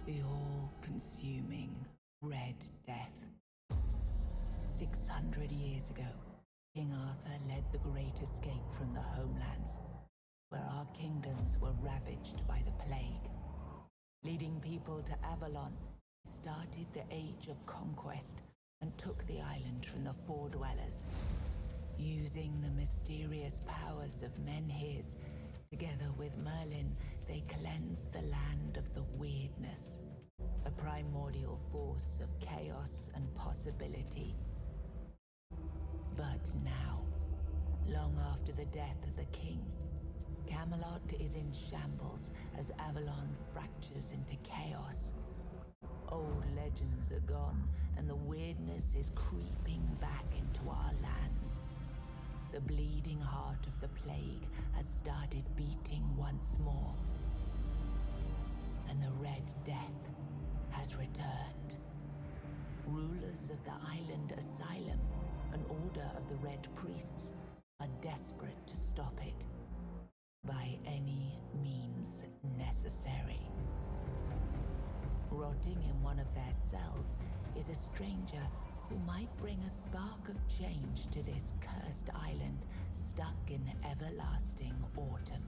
The all-consuming Red Death. 600 years ago, King Arthur led the Great Escape from the homelands, where our kingdoms were ravaged by the plague. Leading people to Avalon, he started the Age of Conquest and took the island from the Four-Dwellers. Using the mysterious powers of men his, together with Merlin, they cleansed the land of the Wyrdness, a primordial force of chaos and possibility. But now, long after the death of the king, Camelot is in shambles as Avalon fractures into chaos. Old legends are gone, and the Wyrdness is creeping back into our lands. The bleeding heart of the plague has started beating once more, and the Red Death has returned. Rulers of the island Asylum, an order of the Red Priests, are desperate to stop it by any means necessary. Rotting in one of their cells is a stranger who might bring a spark of change to this cursed island stuck in everlasting autumn.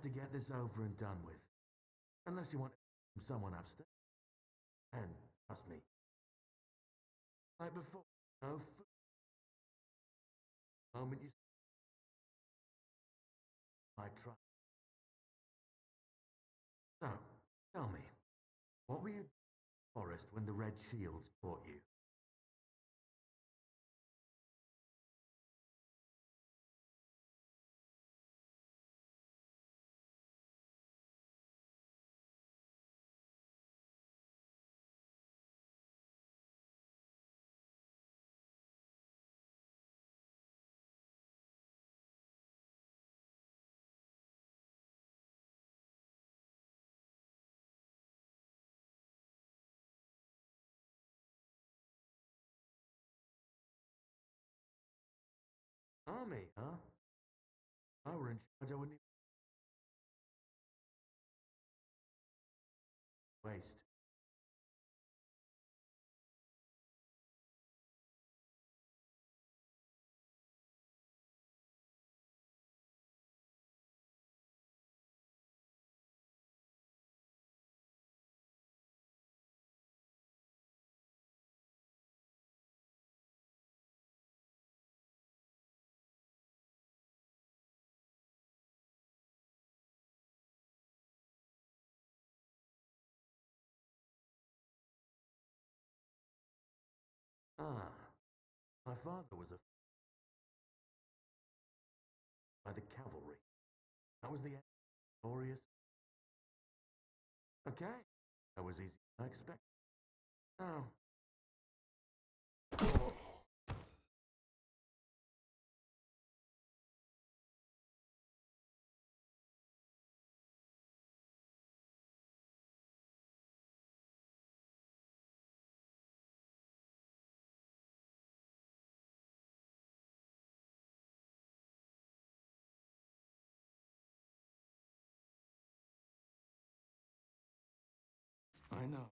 to get this over and done with. Unless you want someone upstairs. And, trust me, like before, no food. The moment you I try. So, tell me, what were you in the forest when the red shields caught you? Army, huh? If I were in charge, I wouldn't even waste. Ah, my father was a by the cavalry. That was the end. Glorious. Okay, that was easy. I expect. Now, I know.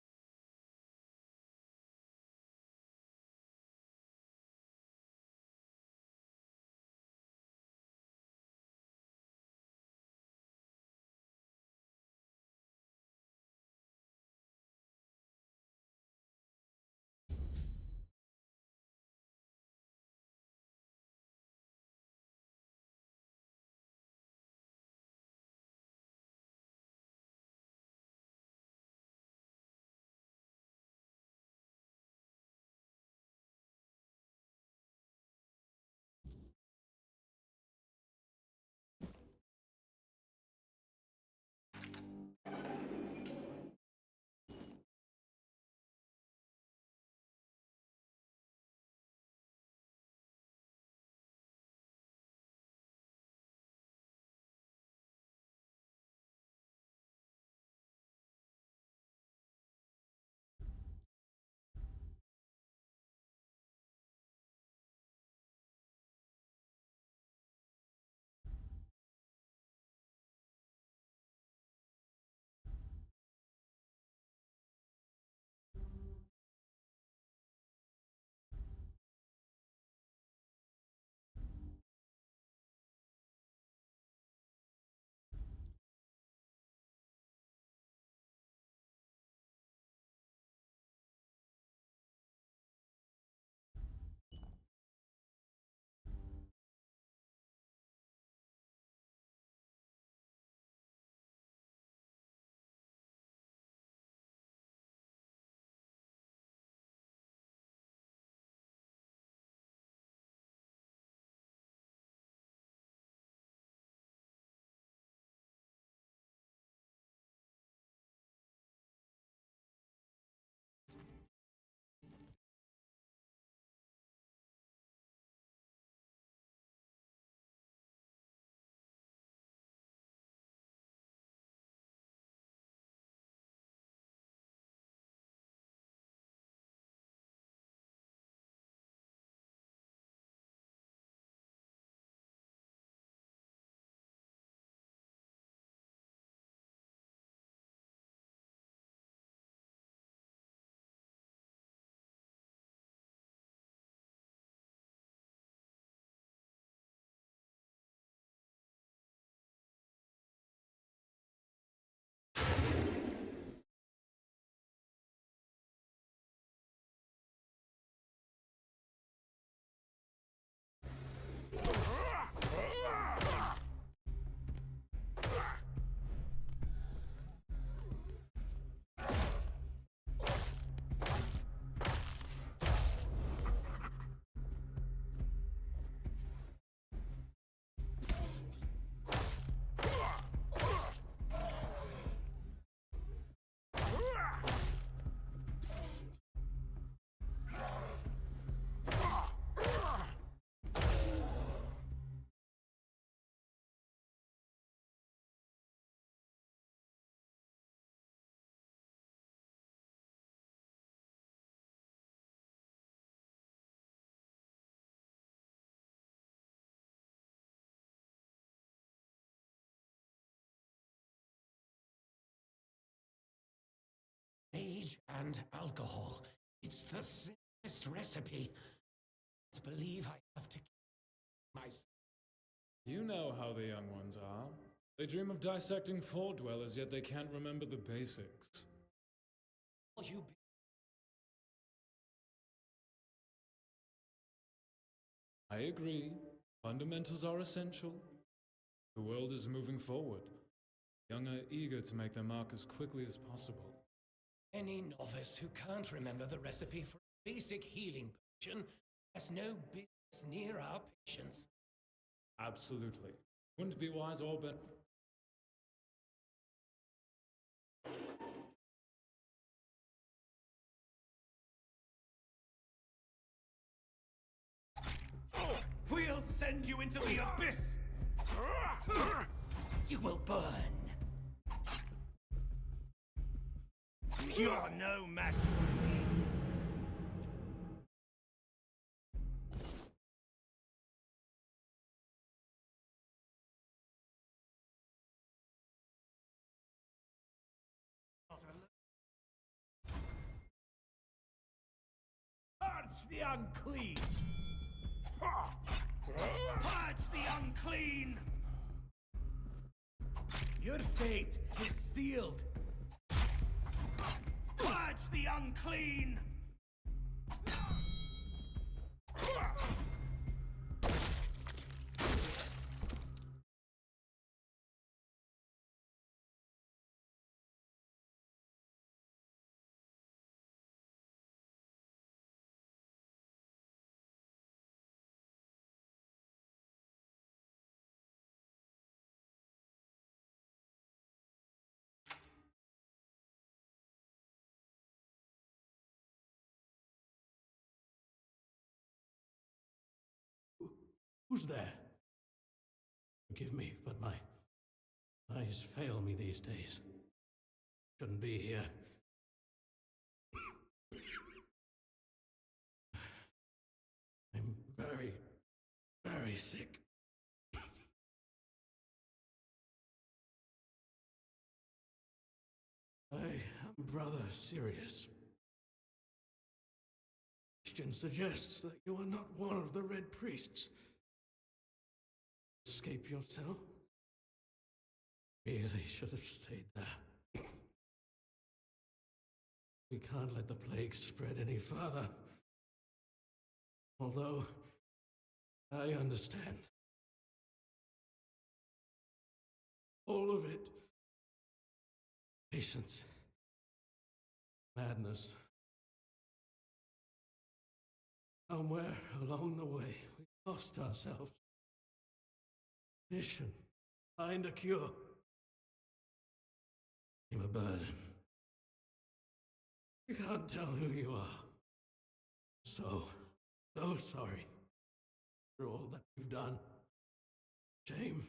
and alcohol. It's the simplest recipe. I believe I have to keep myself. You know how the young ones are. They dream of dissecting Fall Dwellers, yet they can't remember the basics. Will you be? I agree. Fundamentals are essential. The world is moving forward. Young are eager to make their mark as quickly as possible. Any novice who can't remember the recipe for a basic healing potion has no business near our patients. Absolutely. Wouldn't be wise or better. We'll send you into the abyss! You will burn. You're no match for me. Purge the unclean! Purge the unclean! Your fate is sealed! Purge the unclean! Who's there? Forgive me, but my eyes fail me these days. Shouldn't be here. I'm very, very sick. I am rather serious. Question suggests that you are not one of the Red Priests. Escape yourself? Really should have stayed there. We can't let the plague spread any further. Although, I understand. All of it. Patience. Madness. Somewhere along the way, we lost ourselves. Mission. Find a cure. I'm a burden. You can't tell who you are. So sorry for all that you've done. Shame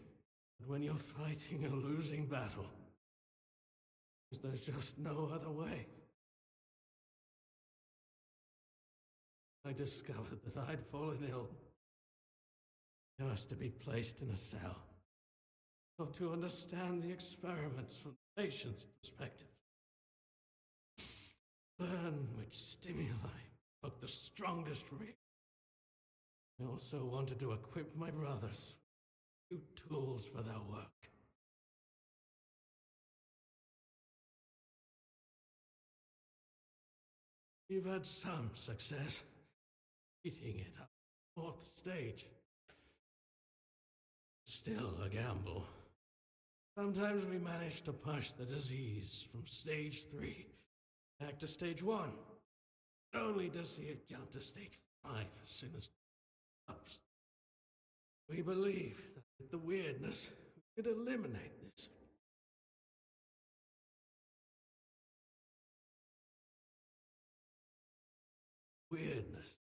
that when you're fighting a losing battle, there's just no other way. I discovered that I'd fallen ill. I asked to be placed in a cell, not to understand the experiments from the patient's perspective. Learn which stimuli took the strongest reaction. I also wanted to equip my brothers with new tools for their work. We've had some success beating it up to the 4th stage. Still a gamble. Sometimes we manage to push the disease from stage 3 back to stage 1, only to see it jump to stage 5 as soon as it stops. We believe that with the weirdness, we could eliminate this. Weirdness.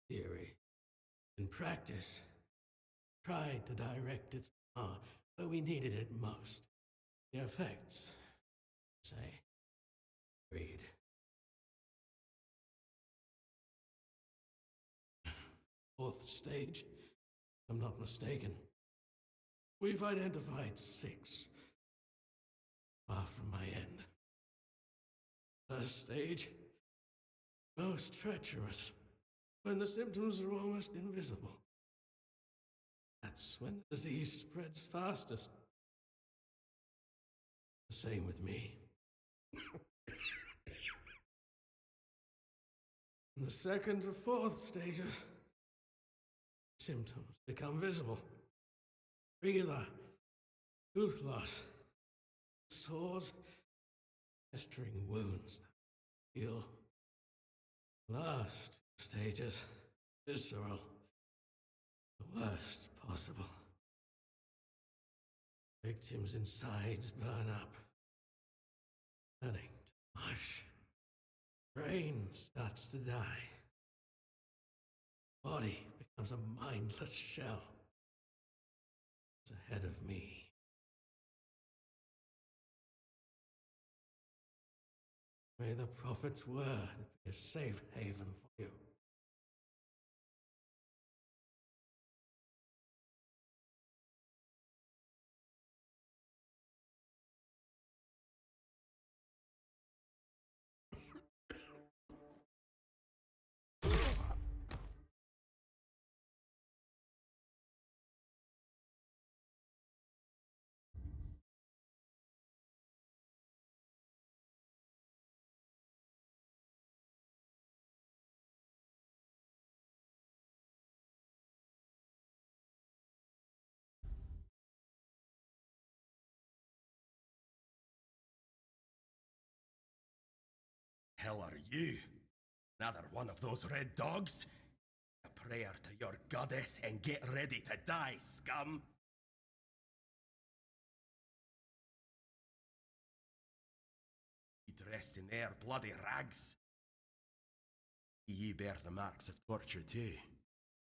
Theory. In practice, tried to direct its power where we needed it most. The effects, say, greed. 4th stage, if I'm not mistaken. We've identified 6 far from my end. First stage, most treacherous, when the symptoms are almost invisible. That's when the disease spreads fastest. The same with me. In the second to fourth stages, symptoms become visible. Breather, tooth loss, sores, festering wounds that heal. Last stages, visceral, the worst possible. Victims' insides burn up, turning to mush. Brain starts to die. Body becomes a mindless shell. It's ahead of me. May the prophet's word be a safe haven for you. Hell are you? Another one of those red dogs? A prayer to your goddess and get ready to die, scum! You dressed in their bloody rags? Ye bear the marks of torture too.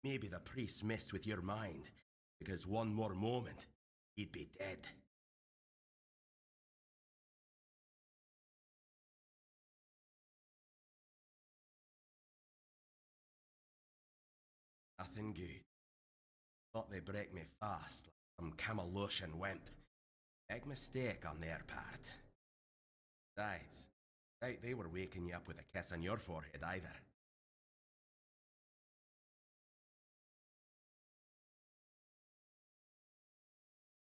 Maybe the priest messed with your mind, because one more moment, you'd be dead. Nothing good. Thought they'd break me fast, like some Camelusian wimp. Big mistake on their part. Besides, doubt they were waking you up with a kiss on your forehead either.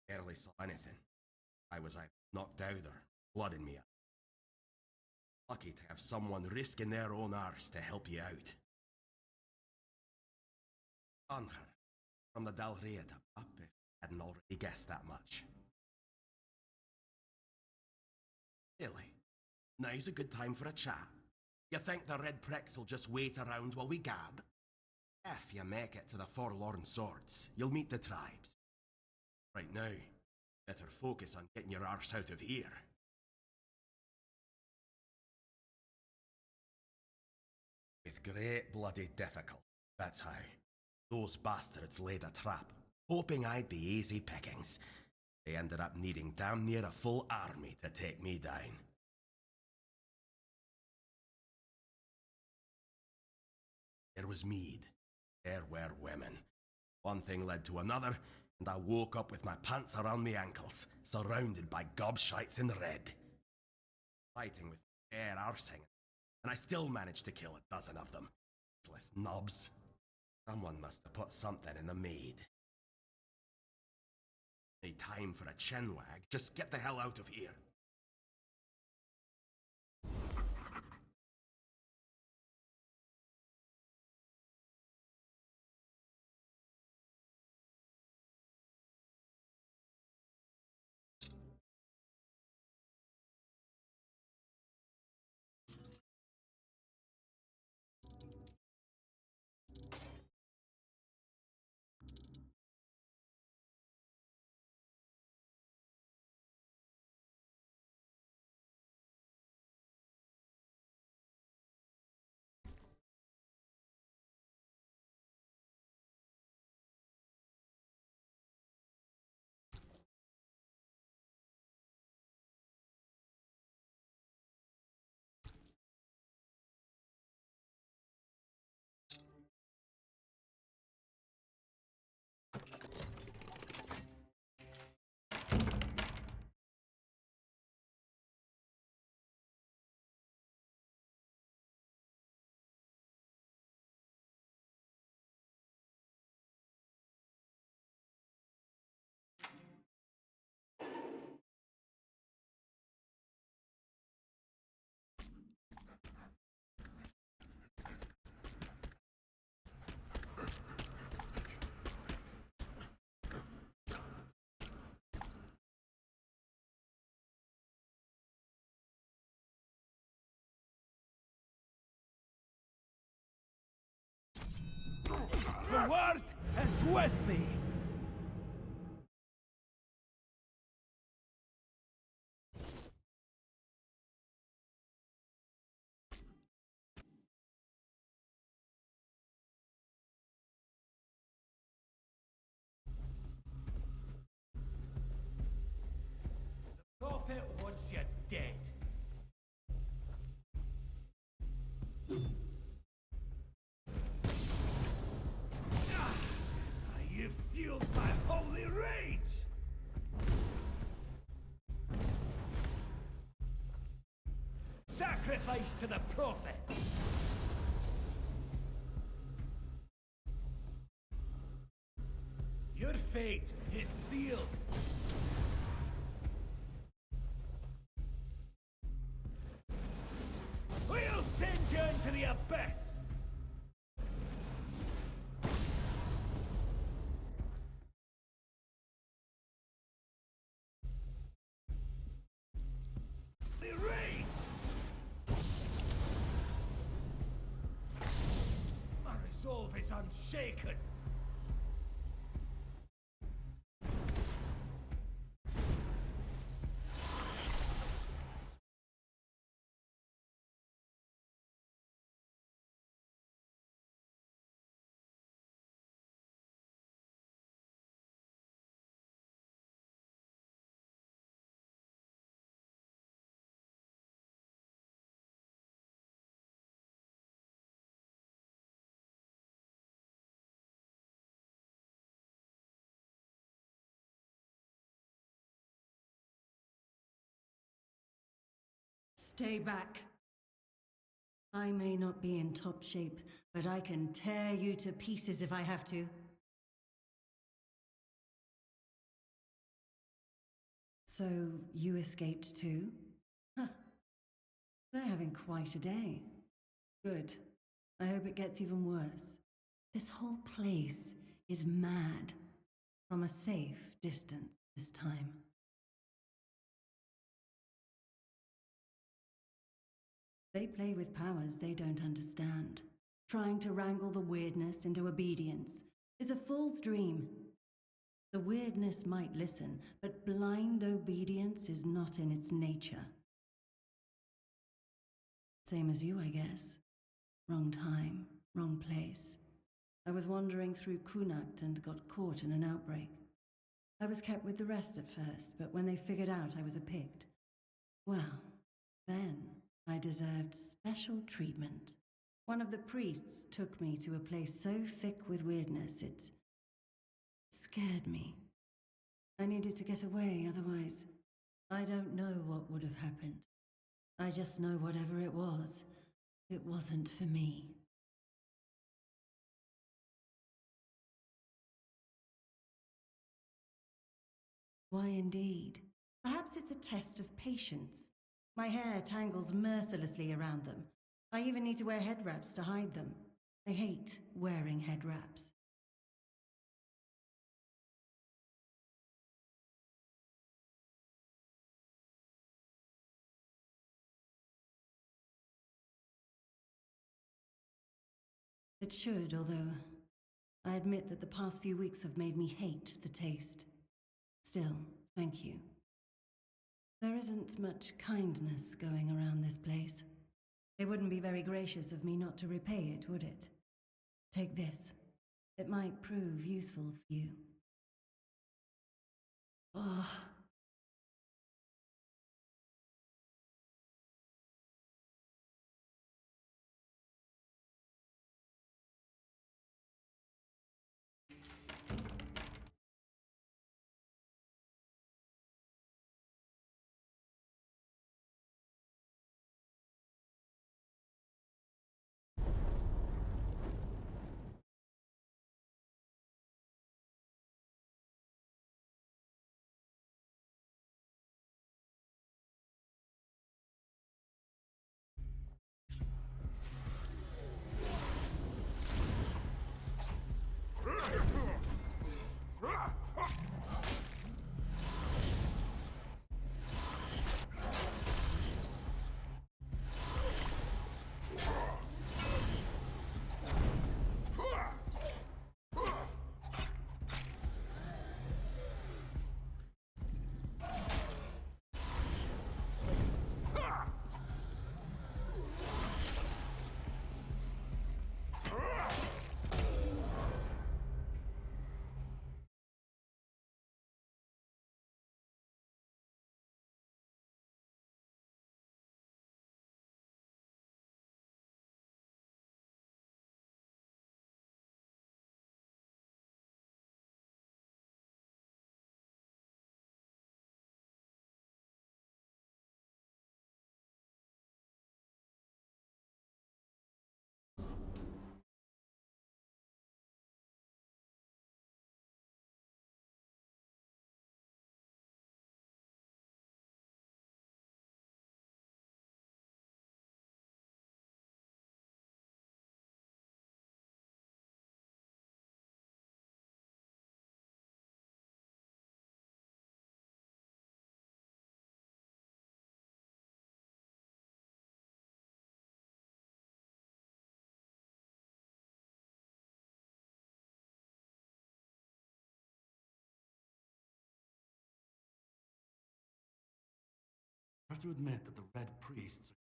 Barely saw anything. I was either knocked out or blood in me. Lucky to have someone risking their own arse to help you out. Ancher, from the Dalrea to up, if I hadn't already guessed that much. Really? Now's a good time for a chat. You think the red pricks will just wait around while we gab? If you make it to the Forlorn Swords, you'll meet the tribes. Right now, better focus on getting your arse out of here. With great bloody difficulty, that's how. Those bastards laid a trap, hoping I'd be easy pickings. They ended up needing damn near a full army to take me down. There was mead. There were women. One thing led to another, and I woke up with my pants around my ankles, surrounded by gobshites in red. Fighting with bare arsing, and I still managed to kill a dozen of them. Useless knobs. Someone must have put something in the mead. No time for a chinwag. Just get the hell out of here. word is with me. The prophet wants you dead. You've fueled my holy rage! Sacrifice to the prophet! Your fate is sealed! We'll send you into the abyss! Resolve is unshaken. Stay back. I may not be in top shape, but I can tear you to pieces if I have to. So, you escaped too? Huh. They're having quite a day. Good. I hope it gets even worse. This whole place is mad. From a safe distance this time. They play with powers they don't understand. Trying to wrangle the weirdness into obedience is a fool's dream. The weirdness might listen, but blind obedience is not in its nature. Same as you, I guess. Wrong time, wrong place. I was wandering through Kunakt and got caught in an outbreak. I was kept with the rest at first, but when they figured out I was a Pict, well, then I deserved special treatment. One of the priests took me to a place so thick with weirdness, it scared me. I needed to get away, otherwise, I don't know what would have happened. I just know whatever it wasn't for me. Why indeed? Perhaps it's a test of patience. My hair tangles mercilessly around them. I even need to wear head wraps to hide them. I hate wearing head wraps. It should, although I admit that the past few weeks have made me hate the taste. Still, thank you. There isn't much kindness going around this place. It wouldn't be very gracious of me not to repay it, would it? Take this. It might prove useful for you. Oh, I have to admit that the Red Priests are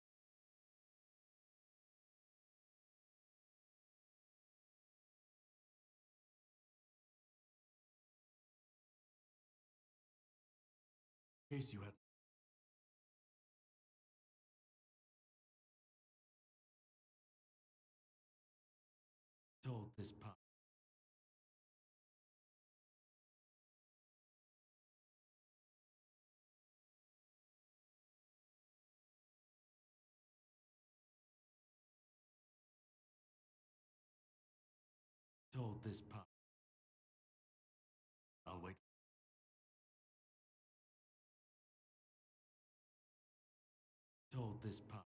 in case you had told this part. Told this part. I'll wait. Told this part.